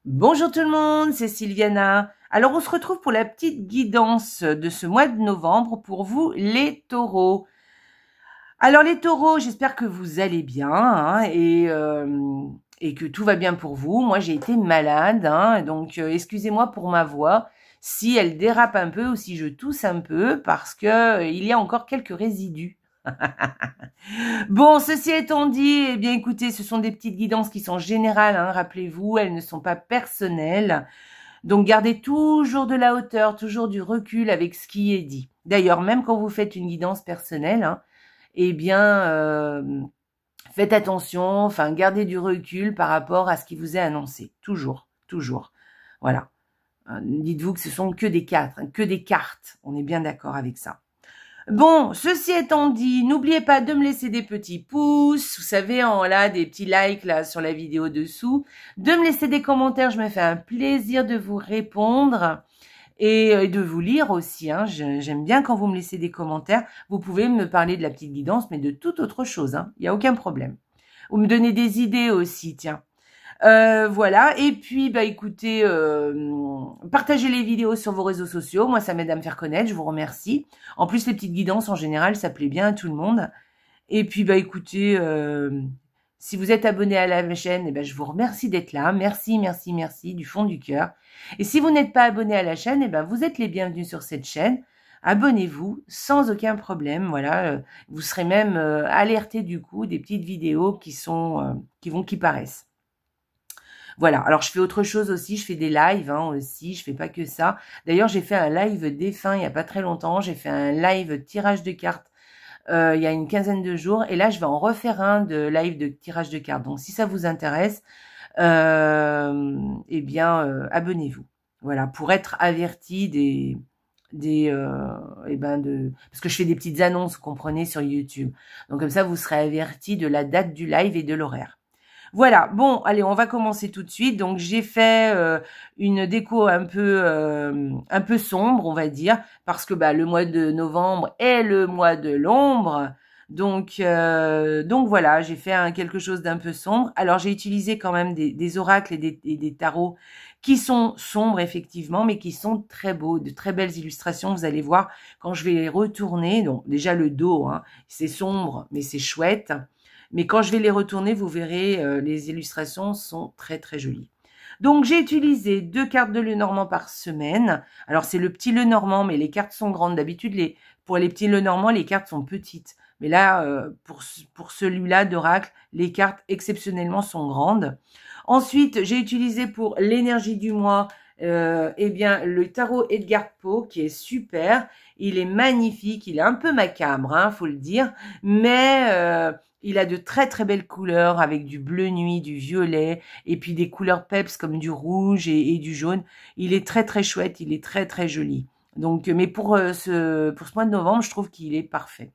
Bonjour tout le monde, c'est Sylviana. Alors on se retrouve pour la petite guidance de ce mois de novembre pour vous les taureaux. Alors les taureaux, j'espère que vous allez bien et que tout va bien pour vous. Moi j'ai été malade, donc excusez-moi pour ma voix si elle dérape un peu ou si je tousse un peu parce que il y a encore quelques résidus. Bon, ceci étant dit, eh bien écoutez, ce sont des petites guidances qui sont générales, rappelez-vous, elles ne sont pas personnelles. Donc gardez toujours de la hauteur, toujours du recul avec ce qui est dit. D'ailleurs, même quand vous faites une guidance personnelle, eh bien, faites attention, enfin, gardez du recul par rapport à ce qui vous est annoncé. Toujours, toujours. Voilà. Dites-vous que ce sont que des cartes. On est bien d'accord avec ça. Bon, ceci étant dit, n'oubliez pas de me laisser des petits pouces, vous savez, des petits likes là sur la vidéo dessous, de me laisser des commentaires, je me fais un plaisir de vous répondre et de vous lire aussi. J'aime bien quand vous me laissez des commentaires. Vous pouvez me parler de la petite guidance, mais de toute autre chose, il n'y a aucun problème. Ou me donner des idées aussi, tiens. Voilà, et puis écoutez, partagez les vidéos sur vos réseaux sociaux, moi ça m'aide à me faire connaître, je vous remercie. En plus les petites guidances en général ça plaît bien à tout le monde. Et puis écoutez, si vous êtes abonné à la chaîne, je vous remercie d'être là, merci du fond du cœur. Et si vous n'êtes pas abonné à la chaîne, vous êtes les bienvenus sur cette chaîne. Abonnez-vous sans aucun problème, voilà, vous serez même alerté du coup des petites vidéos qui paraissent. Voilà, alors je fais autre chose aussi, je fais des lives aussi, je fais pas que ça. D'ailleurs, j'ai fait un live défunt il y a pas très longtemps, j'ai fait un live tirage de cartes il y a une quinzaine de jours, et là je vais en refaire un de live de tirage de cartes. Donc si ça vous intéresse, abonnez-vous. Voilà, pour être averti parce que je fais des petites annonces, vous comprenez, sur YouTube. Donc comme ça, vous serez averti de la date du live et de l'horaire. Voilà, bon, allez, on va commencer tout de suite. Donc, j'ai fait une déco un peu sombre, on va dire, parce que le mois de novembre est le mois de l'ombre. Donc voilà, j'ai fait quelque chose d'un peu sombre. Alors, j'ai utilisé quand même des oracles et des tarots qui sont sombres, effectivement, mais qui sont très beaux, de très belles illustrations. Vous allez voir quand je vais les retourner. Donc, déjà, le dos, c'est sombre, mais c'est chouette. Mais quand je vais les retourner, vous verrez, les illustrations sont très très jolies. Donc j'ai utilisé 2 cartes de Lenormand par semaine. Alors c'est le petit Lenormand, mais les cartes sont grandes. D'habitude, pour les petits Lenormand, les cartes sont petites. Mais là, pour celui-là d'oracle, les cartes exceptionnellement sont grandes. Ensuite, j'ai utilisé pour l'énergie du mois, le tarot Edgar Poe, qui est super. Il est magnifique, il est un peu macabre, faut le dire, mais il a de très très belles couleurs avec du bleu nuit, du violet et puis des couleurs peps comme du rouge et du jaune. Il est très très chouette, il est très très joli. Donc, mais pour ce mois de novembre, je trouve qu'il est parfait.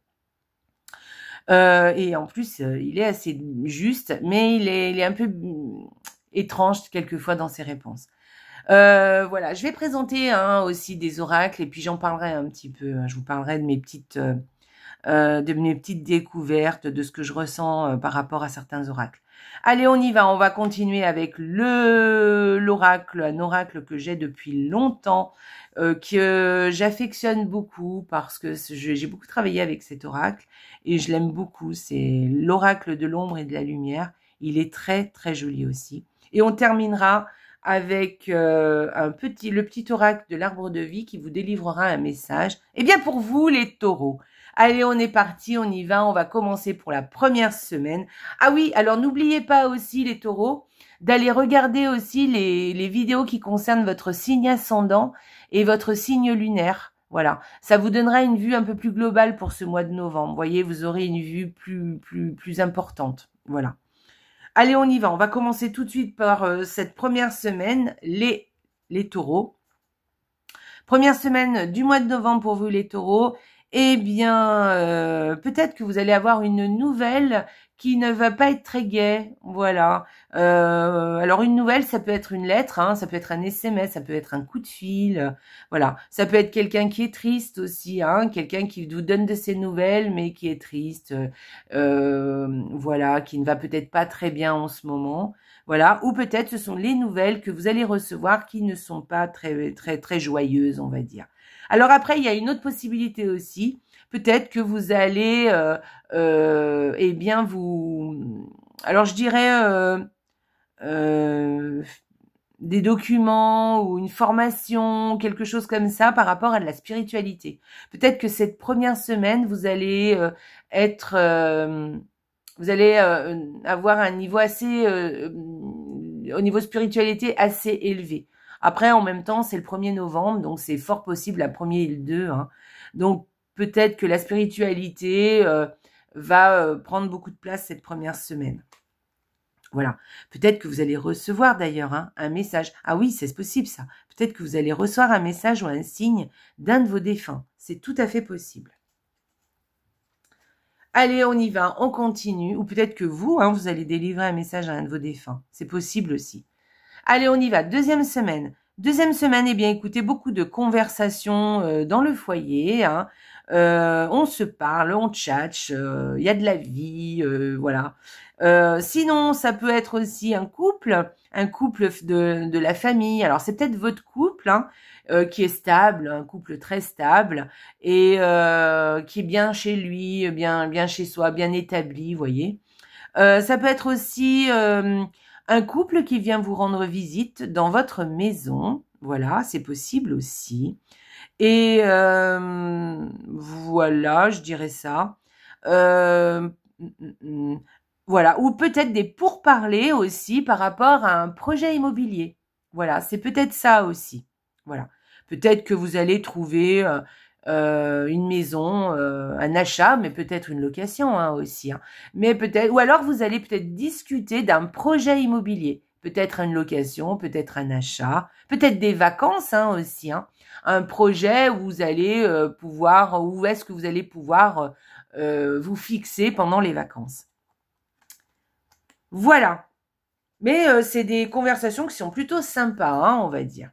Et en plus, il est assez juste, mais il est un peu étrange quelquefois dans ses réponses. Voilà, je vais présenter aussi des oracles et puis j'en parlerai un petit peu. Je vous parlerai de mes petites découvertes, de ce que je ressens par rapport à certains oracles. Allez, on y va, on va continuer avec l'oracle, un oracle que j'ai depuis longtemps, que j'affectionne beaucoup parce que j'ai beaucoup travaillé avec cet oracle et je l'aime beaucoup. C'est l'oracle de l'ombre et de la lumière. Il est très très joli aussi. Et on terminera avec le petit oracle de l'arbre de vie qui vous délivrera un message. Eh bien pour vous les taureaux. Allez, on est parti, on y va, on va commencer pour la première semaine. Ah oui, alors n'oubliez pas aussi les taureaux d'aller regarder aussi les vidéos qui concernent votre signe ascendant et votre signe lunaire. Voilà, ça vous donnera une vue un peu plus globale pour ce mois de novembre. Vous voyez, vous aurez une vue plus importante. Voilà. Allez, on y va. On va commencer tout de suite par cette première semaine, les taureaux. Première semaine du mois de novembre pour vous les taureaux. Eh bien, peut-être que vous allez avoir une nouvelle qui ne va pas être très gaie. Voilà. Alors une nouvelle, ça peut être une lettre, hein, ça peut être un SMS, ça peut être un coup de fil, voilà. Ça peut être quelqu'un qui est triste aussi, hein, quelqu'un qui vous donne de ses nouvelles, mais qui est triste, voilà, qui ne va peut-être pas très bien en ce moment, voilà. Ou peut-être ce sont les nouvelles que vous allez recevoir qui ne sont pas très joyeuses, on va dire. Alors après, il y a une autre possibilité aussi. Peut-être que vous allez, eh bien, alors je dirais euh, des documents ou une formation, quelque chose comme ça par rapport à de la spiritualité. Peut-être que cette première semaine, vous allez être, vous allez avoir un niveau assez, au niveau spiritualité assez élevé. Après, en même temps, c'est le 1er novembre, donc c'est fort possible la 1er et le 2. Hein. Donc peut-être que la spiritualité va prendre beaucoup de place cette première semaine. Voilà. Peut-être que vous allez recevoir d'ailleurs hein, un message. Ah oui, c'est possible ça. Peut-être que vous allez recevoir un message ou un signe d'un de vos défunts. C'est tout à fait possible. Allez, on y va, on continue. Ou peut-être que vous, hein, vous allez délivrer un message à un de vos défunts. C'est possible aussi. Allez, on y va. Deuxième semaine. Deuxième semaine, eh bien, écoutez, beaucoup de conversations dans le foyer. Hein. On se parle, on tchatche, il y a de la vie, voilà. Sinon, ça peut être aussi un couple de la famille. Alors, c'est peut-être votre couple hein, qui est stable, un couple très stable et qui est bien chez lui, bien chez soi, bien établi, vous voyez. Ça peut être aussi un couple qui vient vous rendre visite dans votre maison. Voilà, c'est possible aussi. Et voilà, je dirais ça. Voilà, ou peut-être des pourparlers aussi par rapport à un projet immobilier. Voilà, c'est peut-être ça aussi. Voilà, peut-être que vous allez trouver une maison, un achat, mais peut-être une location hein, aussi. Hein. Mais peut-être, ou alors vous allez peut-être discuter d'un projet immobilier. Peut-être une location, peut-être un achat, peut-être des vacances hein, aussi. Hein. Un projet où vous allez pouvoir, où est-ce que vous allez pouvoir vous fixer pendant les vacances. Voilà. Mais c'est des conversations qui sont plutôt sympas, hein, on va dire.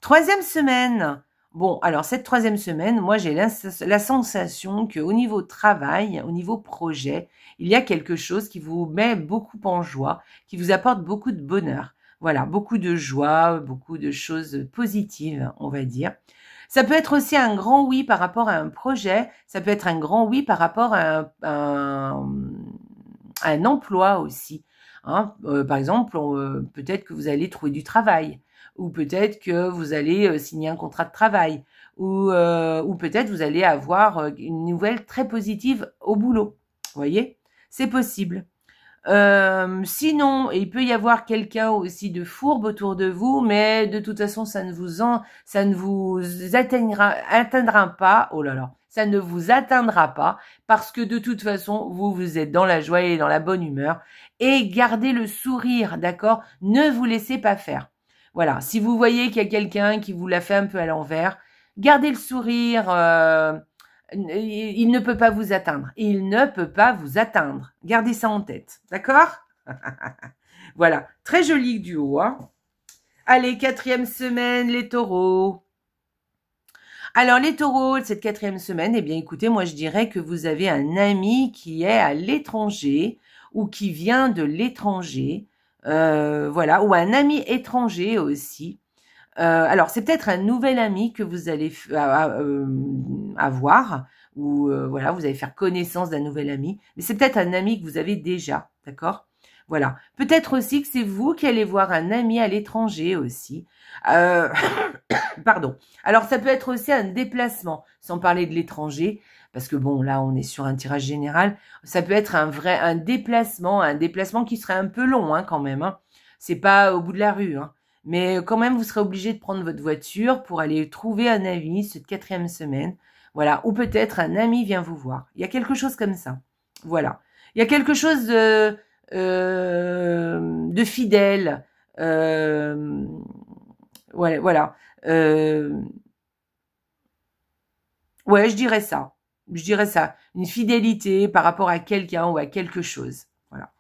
Troisième semaine. Bon, alors cette troisième semaine, moi j'ai la sensation qu'au niveau travail, au niveau projet, il y a quelque chose qui vous met beaucoup en joie, qui vous apporte beaucoup de bonheur. Voilà, beaucoup de joie, beaucoup de choses positives, on va dire. Ça peut être aussi un grand oui par rapport à un projet, ça peut être un grand oui par rapport à un emploi aussi. Hein. Par exemple, peut-être que vous allez trouver du travail, ou peut-être que vous allez signer un contrat de travail, ou peut-être vous allez avoir une nouvelle très positive au boulot. Vous voyez, c'est possible. Sinon, il peut y avoir quelqu'un aussi de fourbe autour de vous, mais de toute façon, ça ne vous atteindra pas. Oh là là, ça ne vous atteindra pas parce que de toute façon, vous êtes dans la joie et dans la bonne humeur. Et gardez le sourire, d'accord? Ne vous laissez pas faire. Voilà, si vous voyez qu'il y a quelqu'un qui vous l'a fait un peu à l'envers, gardez le sourire. Il ne peut pas vous atteindre. Il ne peut pas vous atteindre. Gardez ça en tête. D'accord? Voilà. Très joli duo. Hein. Allez, quatrième semaine, les taureaux. Alors, les taureaux, cette quatrième semaine, eh bien, écoutez, moi, je dirais que vous avez un ami qui est à l'étranger ou qui vient de l'étranger. Voilà. Ou un ami étranger aussi. Alors, c'est peut-être un nouvel ami que vous allez avoir, ou voilà, vous allez faire connaissance d'un nouvel ami, mais c'est peut-être un ami que vous avez déjà, d'accord? Voilà. Peut-être aussi que c'est vous qui allez voir un ami à l'étranger aussi. Pardon. Alors, ça peut être aussi un déplacement, sans parler de l'étranger, parce que bon, là, on est sur un tirage général. Ça peut être un déplacement qui serait un peu long, hein, quand même. Hein. C'est pas au bout de la rue, hein. Mais quand même, vous serez obligé de prendre votre voiture pour aller trouver un ami cette quatrième semaine. Voilà. Ou peut-être un ami vient vous voir. Il y a quelque chose comme ça. Voilà. Il y a quelque chose de fidèle. Ouais, voilà. Ouais, je dirais ça. Je dirais ça. Une fidélité par rapport à quelqu'un ou à quelque chose. Voilà.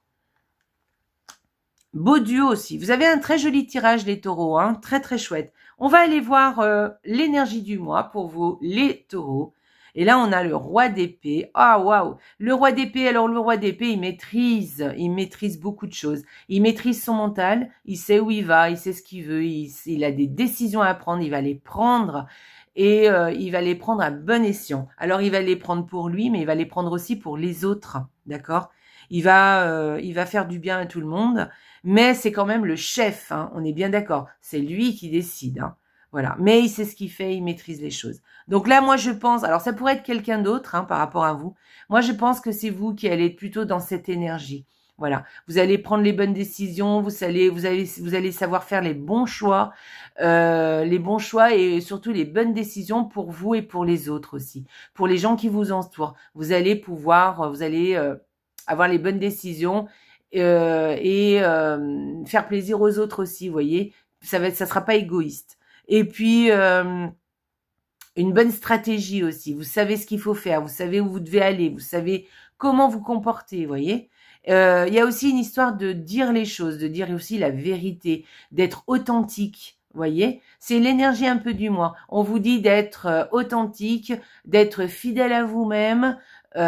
Beau duo aussi. Vous avez un très joli tirage, les taureaux, hein, très très chouette. On va aller voir l'énergie du mois pour vous, les taureaux. Et là, on a le roi d'épée. Ah, waouh! Le roi d'épée, alors le roi d'épée, il maîtrise beaucoup de choses. Il maîtrise son mental, il sait où il va, il sait ce qu'il veut, il a des décisions à prendre, il va les prendre et il va les prendre à bon escient. Alors, il va les prendre pour lui, mais il va les prendre aussi pour les autres, d'accord? Il va faire du bien à tout le monde, mais c'est quand même le chef, hein, on est bien d'accord. C'est lui qui décide, hein. Voilà, mais il sait ce qu'il fait, il maîtrise les choses. Donc là, moi, je pense, alors ça pourrait être quelqu'un d'autre, hein, par rapport à vous. Moi, je pense que c'est vous qui allez être plutôt dans cette énergie. Voilà, vous allez prendre les bonnes décisions, vous allez savoir faire les bons choix et surtout les bonnes décisions pour vous et pour les autres aussi, pour les gens qui vous entourent. Vous allez avoir les bonnes décisions et faire plaisir aux autres aussi, vous voyez. Ça sera pas égoïste. Et puis une bonne stratégie aussi. Vous savez ce qu'il faut faire, vous savez où vous devez aller, vous savez comment vous comporter, vous voyez. Il y a aussi une histoire de dire les choses, de dire aussi la vérité, d'être authentique, vous voyez. C'est l'énergie un peu du mois. On vous dit d'être authentique, d'être fidèle à vous-même et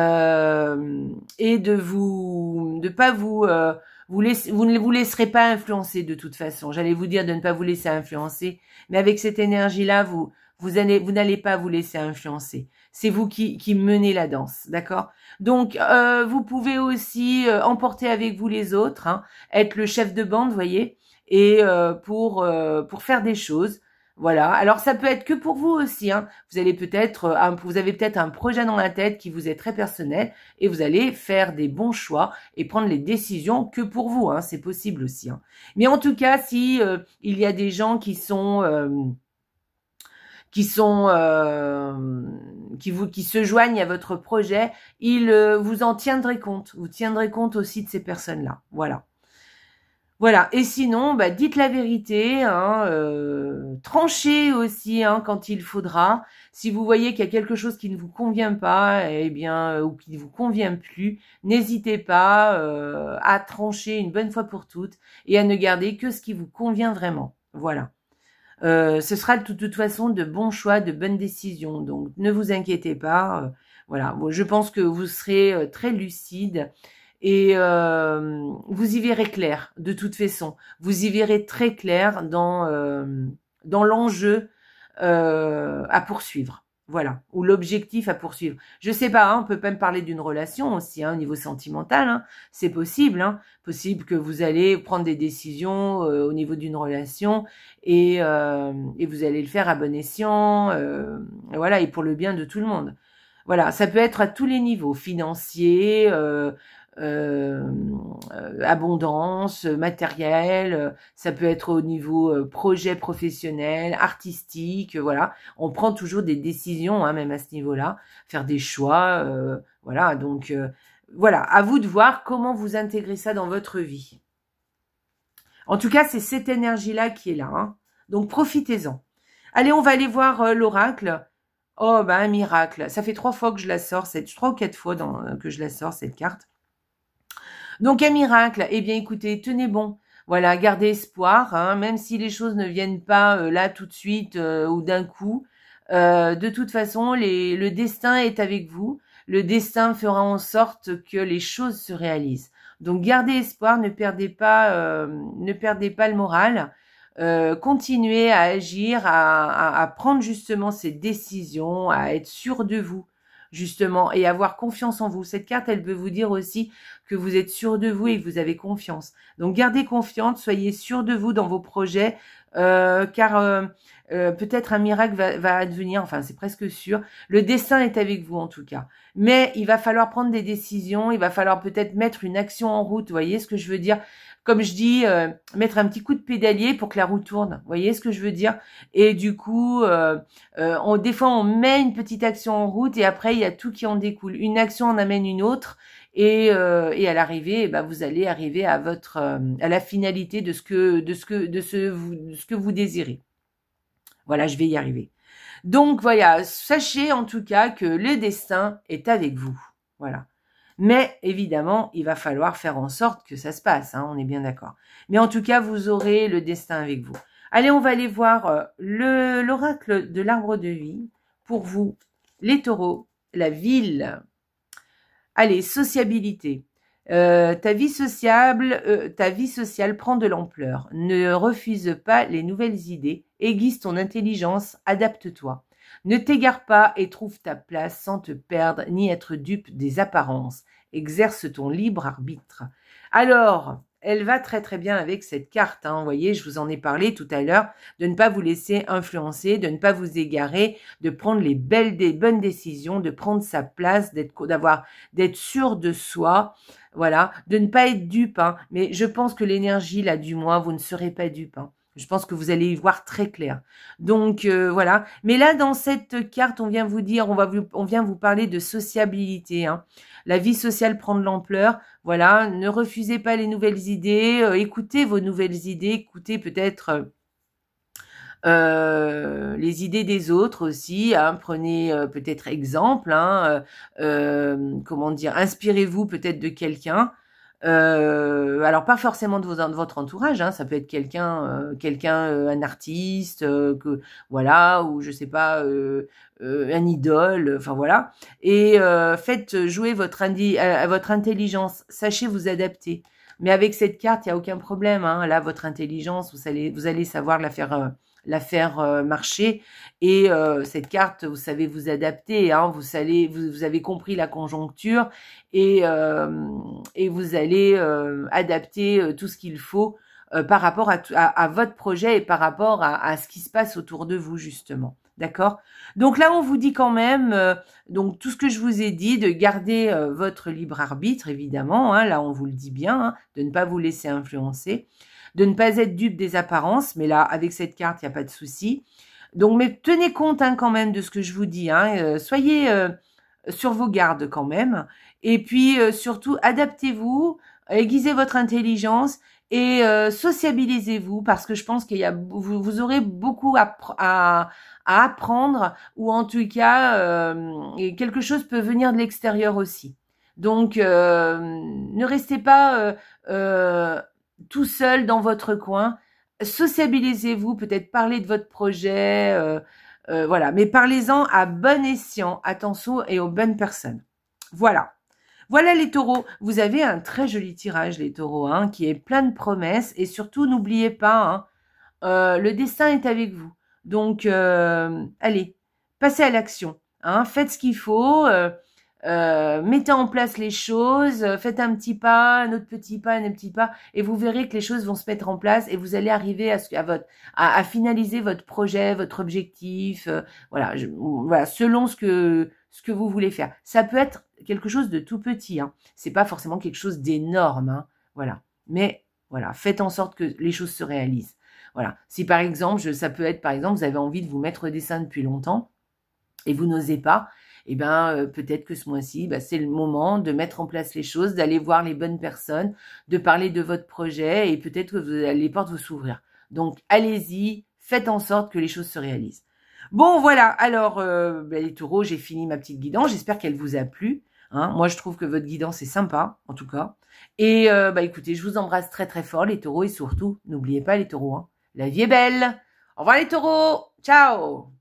de pas vous ne vous laisserez pas influencer de toute façon. J'allais vous dire de ne pas vous laisser influencer, mais avec cette énergie-là, vous n'allez pas vous laisser influencer. C'est vous qui menez la danse, d'accord? Donc, vous pouvez aussi emporter avec vous les autres, hein, être le chef de bande, vous voyez, et pour faire des choses. Voilà. Alors, ça peut être que pour vous aussi, hein. Vous avez peut-être un projet dans la tête qui vous est très personnel et vous allez faire des bons choix et prendre les décisions que pour vous, hein. C'est possible aussi, hein. Mais en tout cas, si il y a des gens qui se joignent à votre projet, vous en tiendrez compte. Vous tiendrez compte aussi de ces personnes-là. Voilà. Voilà. Et sinon, dites la vérité, hein, tranchez aussi, hein, quand il faudra. Si vous voyez qu'il y a quelque chose qui ne vous convient pas, eh bien, ou qui ne vous convient plus, n'hésitez pas à trancher une bonne fois pour toutes et à ne garder que ce qui vous convient vraiment. Voilà. Ce sera de toute façon de bons choix, de bonnes décisions. Donc, ne vous inquiétez pas. Voilà, bon, je pense que vous serez très lucide et vous y verrez clair. De toute façon, vous y verrez très clair dans l'enjeu à poursuivre. Voilà, ou l'objectif à poursuivre. Je sais pas, hein, on peut même parler d'une relation aussi, hein, au niveau sentimental, hein, c'est possible, hein, possible que vous allez prendre des décisions au niveau d'une relation et vous allez le faire à bon escient, voilà, et pour le bien de tout le monde. Voilà, ça peut être à tous les niveaux, financier, abondance, matériel, ça peut être au niveau projet professionnel, artistique, voilà. On prend toujours des décisions, hein, même à ce niveau-là, faire des choix, voilà. Donc voilà, à vous de voir comment vous intégrez ça dans votre vie. En tout cas, c'est cette énergie-là qui est là, hein. Donc profitez-en. Allez, on va aller voir l'oracle. Oh, un miracle. Ça fait 3 fois que je la sors, 3 ou 4 fois que je la sors, cette carte. Donc, un miracle, eh bien, écoutez, tenez bon. Voilà, gardez espoir, hein, même si les choses ne viennent pas là tout de suite ou d'un coup. De toute façon, le destin est avec vous. Le destin fera en sorte que les choses se réalisent. Donc, gardez espoir, ne perdez pas le moral. Continuez à agir, à prendre justement ces décisions, à être sûr de vous, justement, et avoir confiance en vous. Cette carte, elle peut vous dire aussi que vous êtes sûr de vous et que vous avez confiance. Donc, gardez confiance, soyez sûr de vous dans vos projets, car peut-être un miracle va advenir, enfin, c'est presque sûr. Le destin est avec vous, en tout cas. Mais il va falloir prendre des décisions, il va falloir peut-être mettre une action en route, vous voyez ce que je veux dire ? Comme je dis, mettre un petit coup de pédalier pour que la roue tourne. Vous voyez ce que je veux dire? Et du coup, des fois, on met une petite action en route et après, il y a tout qui en découle. Une action en amène une autre et à l'arrivée, vous allez arriver à la finalité de ce que vous désirez. Voilà, je vais y arriver. Donc, voilà, sachez en tout cas que le destin est avec vous. Voilà. Mais évidemment, il va falloir faire en sorte que ça se passe, hein, on est bien d'accord. Mais en tout cas, vous aurez le destin avec vous. Allez, on va aller voir l'oracle de l'arbre de vie. Pour vous, les taureaux, la ville. Allez, sociabilité. Ta vie sociale prend de l'ampleur. Ne refuse pas les nouvelles idées. Aiguise ton intelligence, adapte-toi. Ne t'égare pas et trouve ta place sans te perdre ni être dupe des apparences. Exerce ton libre arbitre. Alors, elle va très très bien avec cette carte. Hein. Vous voyez, je vous en ai parlé tout à l'heure, de ne pas vous laisser influencer, de ne pas vous égarer, de prendre les bonnes décisions, de prendre sa place, d'être sûr de soi. Voilà, de ne pas être dupe. Hein. Mais je pense que l'énergie là du mois, vous ne serez pas dupe. Hein. Je pense que vous allez y voir très clair. Donc, voilà. Mais là, dans cette carte, on vient vous dire, on vient vous parler de sociabilité. Hein. La vie sociale prend de l'ampleur. Voilà. Ne refusez pas les nouvelles idées. Écoutez vos nouvelles idées. Écoutez peut-être les idées des autres aussi. Hein. Prenez peut-être exemple. Hein. Comment dire, inspirez-vous peut-être de quelqu'un. Alors pas forcément de votre entourage, hein, ça peut être quelqu'un, un artiste, voilà, ou je sais pas, un idole, enfin voilà. Et faites jouer votre intelligence, sachez vous adapter. Mais avec cette carte, il y a aucun problème. Hein. Là, votre intelligence, vous allez savoir la faire marcher. Et cette carte, vous savez vous adapter. Hein. Vous avez compris la conjoncture et vous allez adapter tout ce qu'il faut par rapport à votre projet et par rapport à ce qui se passe autour de vous justement. D'accord? Donc là, on vous dit quand même, donc tout ce que je vous ai dit, de garder votre libre arbitre, évidemment. Hein, là, on vous le dit bien, hein, de ne pas vous laisser influencer, de ne pas être dupe des apparences. Mais là, avec cette carte, il n'y a pas de souci. Donc, mais tenez compte hein, quand même de ce que je vous dis. Hein, soyez sur vos gardes quand même. Et puis, surtout, adaptez-vous, aiguisez votre intelligence et sociabilisez-vous parce que je pense vous aurez beaucoup à apprendre ou en tout cas, quelque chose peut venir de l'extérieur aussi. Donc, ne restez pas tout seul dans votre coin. Sociabilisez-vous, peut-être parlez de votre projet, voilà. Mais parlez-en à bon escient, attention et aux bonnes personnes. Voilà. Voilà les taureaux, vous avez un très joli tirage les taureaux, hein, qui est plein de promesses et surtout n'oubliez pas, hein, le destin est avec vous. Donc allez, passez à l'action, hein, faites ce qu'il faut, mettez en place les choses, faites un petit pas, un autre petit pas, un autre petit pas et vous verrez que les choses vont se mettre en place et vous allez arriver à finaliser votre projet, votre objectif, voilà, voilà, selon ce que vous voulez faire. Ça peut être quelque chose de tout petit, hein. C'est pas forcément quelque chose d'énorme, hein. Voilà. Mais voilà, faites en sorte que les choses se réalisent. Voilà. Si par exemple, ça peut être par exemple, vous avez envie de vous mettre au dessin depuis longtemps et vous n'osez pas, eh ben peut-être que ce mois-ci, c'est le moment de mettre en place les choses, d'aller voir les bonnes personnes, de parler de votre projet et peut-être que les portes vont s'ouvrir. Donc allez-y, faites en sorte que les choses se réalisent. Bon voilà, alors les taureaux, j'ai fini ma petite guidance, j'espère qu'elle vous a plu. Hein, moi je trouve que votre guidance est sympa, en tout cas. Et écoutez, je vous embrasse très très fort les taureaux et surtout, n'oubliez pas les taureaux, hein, la vie est belle. Au revoir les taureaux, ciao.